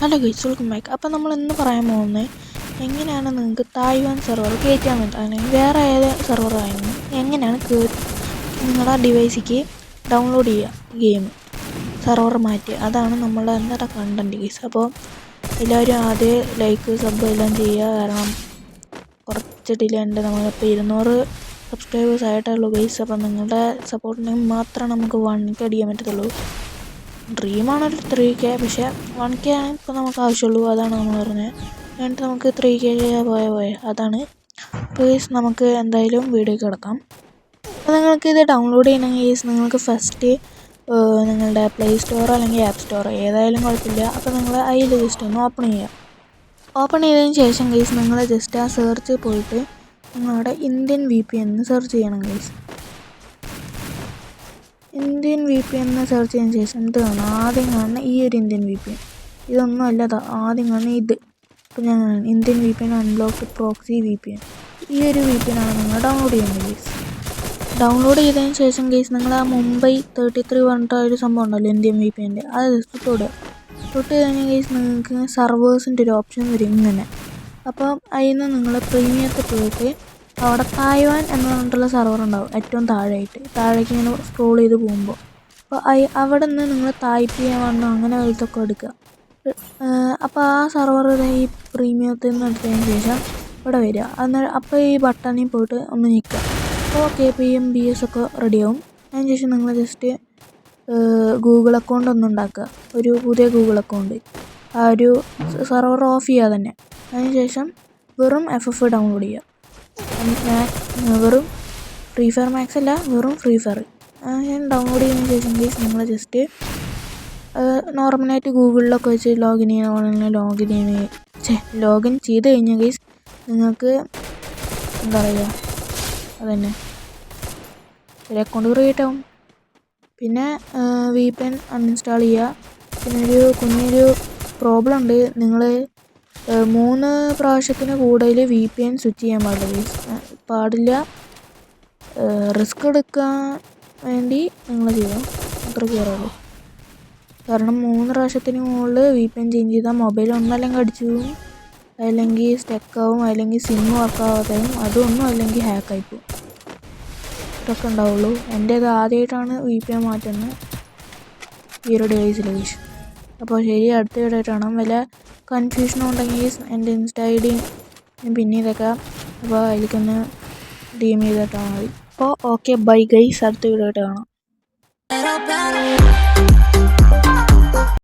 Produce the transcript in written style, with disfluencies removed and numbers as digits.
Hello guys, welcome back. അപ്പോൾ നമ്മൾ ഇന്ന് പറയാൻ പോകുന്നത് എങ്ങനെയാണ് നിങ്ങൾക്ക് തായ്വാൻ സെർവർ കയറ്റാൻ പറ്റുക, വേറെ ഏത് സെർവറായിരുന്നു എങ്ങനെയാണ് നിങ്ങളുടെ ഡിവൈസിലേക്ക് ഡൗൺലോഡ് ചെയ്യുക ഗെയിം സെർവർ മാറ്റി. അതാണ് നമ്മളുടെ ഇന്നത്തെ കണ്ടൻറ്റ് ഗൈസ്. അപ്പോൾ എല്ലാവരും ആദ്യം ലൈക്ക് സബ് എല്ലാം ചെയ്യുക, കാരണം കുറച്ച് ഡിലേ ഉണ്ട്. നമ്മളിപ്പോൾ 200 സബ്സ്ക്രൈബേഴ്സ് ആയിട്ടുള്ളൂ ഗൈസ്. അപ്പോൾ നിങ്ങളുടെ സപ്പോർട്ടിന് മാത്രമേ നമുക്ക് 1K അടിക്കാൻ പറ്റത്തുള്ളൂ. ഡ്രീമാണൊരു 3K, പക്ഷേ 1K ആണ് ഇപ്പോൾ നമുക്ക് ആവശ്യമുള്ളൂ. അതാണ് നമ്മൾ പറഞ്ഞത്. എന്നിട്ട് നമുക്ക് 3K പോയ അതാണ്. അപ്പോൾ ഗൈസ് നമുക്ക് എന്തായാലും വീഡിയോ കിടക്കാം. അപ്പോൾ നിങ്ങൾക്ക് ഇത് ഡൗൺലോഡ് ചെയ്യണമെങ്കിൽ ഗൈസ് നിങ്ങൾക്ക് ഫസ്റ്റ് നിങ്ങളുടെ പ്ലേ സ്റ്റോർ അല്ലെങ്കിൽ ആപ്പ് സ്റ്റോർ ഏതായാലും കുഴപ്പമില്ല. അപ്പോൾ നിങ്ങൾ അതിൽ ജസ്റ്റ് ഒന്ന് ഓപ്പൺ ചെയ്യുക. ഓപ്പൺ ചെയ്തതിന് ശേഷം ഗൈസ് നിങ്ങൾ ജസ്റ്റ് ആ സെർച്ച് പോയിട്ട് നിങ്ങളുടെ ഇന്ത്യൻ VPN സെർച്ച് ചെയ്യണം ഗൈസ്. ഇന്ത്യൻ VPN സെർച്ച് ചെയ്തതിന് ശേഷം എന്ത് കാണും? ആദ്യം കാണുന്ന ഈ ഒരു ഇന്ത്യൻ VPN, ഇതൊന്നും അല്ലാതെ ആദ്യം കാണുന്ന ഇത്. ഇപ്പോൾ ഞാൻ ഇന്ത്യൻ VPN അൺബ്ലോക്ക്ഡ് പ്രോക്സി VPN, ഈ ഒരു VPN ആണ് നിങ്ങൾ ഡൗൺലോഡ് ചെയ്യേണ്ടത് ഗൈസ്. ഡൗൺലോഡ് ചെയ്തതിന് ശേഷം ഗൈസ് നിങ്ങൾ ആ മുംബൈ 33 പറഞ്ഞിട്ട് ഒരു സംഭവം ഉണ്ടല്ലോ ഇന്ത്യൻ VPNൻ്റെ, അത് ജസ്റ്റ് തൊട്ട് കഴിഞ്ഞാൽ ഗൈസ് നിങ്ങൾക്ക് സർവേഴ്സിൻ്റെ ഒരു ഓപ്ഷൻ വരും ഇങ്ങനെ. അപ്പം അതിൽ നിന്ന് നിങ്ങൾ പ്രീമിയത്തിൽ പോയിട്ട് അവിടെ തായ്വാൻ എന്ന് പറഞ്ഞിട്ടുള്ള സെർവർ ഉണ്ടാവും ഏറ്റവും താഴേക്ക് ഇങ്ങനെ സ്ക്രോൾ ചെയ്ത് പോകുമ്പോൾ. അപ്പോൾ അവിടെ നിന്ന് നിങ്ങൾ ടൈപ്പ് ചെയ്യാൻ വന്നു അങ്ങനെ വലുതൊക്കെ എടുക്കുക. അപ്പോൾ ആ സെർവർ ഈ പ്രീമിയത്തിൽ നിന്ന് എടുത്തതിന് ശേഷം ഇവിടെ വരിക. അപ്പോൾ ഈ ബട്ടണിൽ പോയിട്ട് ഒന്ന് ഞെക്കുക. അപ്പോൾ KPMBS ഒക്കെ റെഡിയാവും. അതിന് ശേഷം നിങ്ങൾ ജസ്റ്റ് ഗൂഗിൾ അക്കൗണ്ട് ഒന്ന് ഉണ്ടാക്കുക, ഒരു പുതിയ ഗൂഗിൾ അക്കൗണ്ട്. ആ ഒരു സെർവർ ഓഫ് ചെയ്യുക തന്നെ. അതിന് ശേഷം വെറും FF ഡൗൺലോഡ് ചെയ്യുക. വെറും ഫ്രീ ഫയർ മാക്സ് അല്ല, വെറും ഫ്രീ ഫയർ. ഞാൻ ഡൗൺലോഡ് ചെയ്തതിന് ശേഷം ഗൈസ് നിങ്ങൾ ജസ്റ്റ് നോർമലായിട്ട് ഗൂഗിളിലൊക്കെ വെച്ച് ലോഗിൻ ചെയ്ത് കഴിഞ്ഞാൽ ഗൈസ് നിങ്ങൾക്ക് എന്താ പറയുക, അതന്നെ ഒരു അക്കൗണ്ട് ക്രിയേറ്റ് ആവും. പിന്നെ VPN അൺഇൻസ്റ്റാൾ ചെയ്യുക. പിന്നെ കുഞ്ഞൊരു പ്രോബ്ലം ഉണ്ട്, നിങ്ങൾ 3 പ്രാവശ്യത്തിന് കൂടുതൽ VPN സ്വിച്ച് ചെയ്യാൻ പാടില്ല. റിസ്ക് എടുക്കാൻ വേണ്ടി നിങ്ങൾ ചെയ്തോ, അത്ര കയറുള്ളൂ. കാരണം 3 പ്രാവശ്യത്തിന് മുകളിൽ VPN ചേഞ്ച് ചെയ്താൽ മൊബൈൽ ഒന്നല്ലെങ്കിൽ അടിച്ചു പോകും, അല്ലെങ്കിൽ സ്റ്റക്കാവും, അല്ലെങ്കിൽ സിം വർക്കാവാതെയും, അതൊന്നും അല്ലെങ്കിൽ ഹാക്കായി പോകും. ഇതൊക്കെ ഉണ്ടാവുള്ളൂ. എൻ്റേത് ആദ്യമായിട്ടാണ് VPN മാറ്റുന്നത് ഈ ഒരു ഡിവൈസിൽ ഗൈസ്. അപ്പോൾ ശരി, അടുത്ത വീഡിയോ ആയിട്ട് കാണാം. വല്ല കൺഫ്യൂഷനും ഉണ്ടെങ്കിൽ എൻ്റെ ഇൻസ്റ്റാ ID പിന്നെ ഇതൊക്കെ, അപ്പോൾ അതിലേക്കൊന്ന് DM ചെയ്തിട്ടാൽ മതി. അപ്പോൾ ഓക്കെ, ബൈ ഗൈസ്, അടുത്ത വീഡിയോ ആയിട്ട് കാണാം.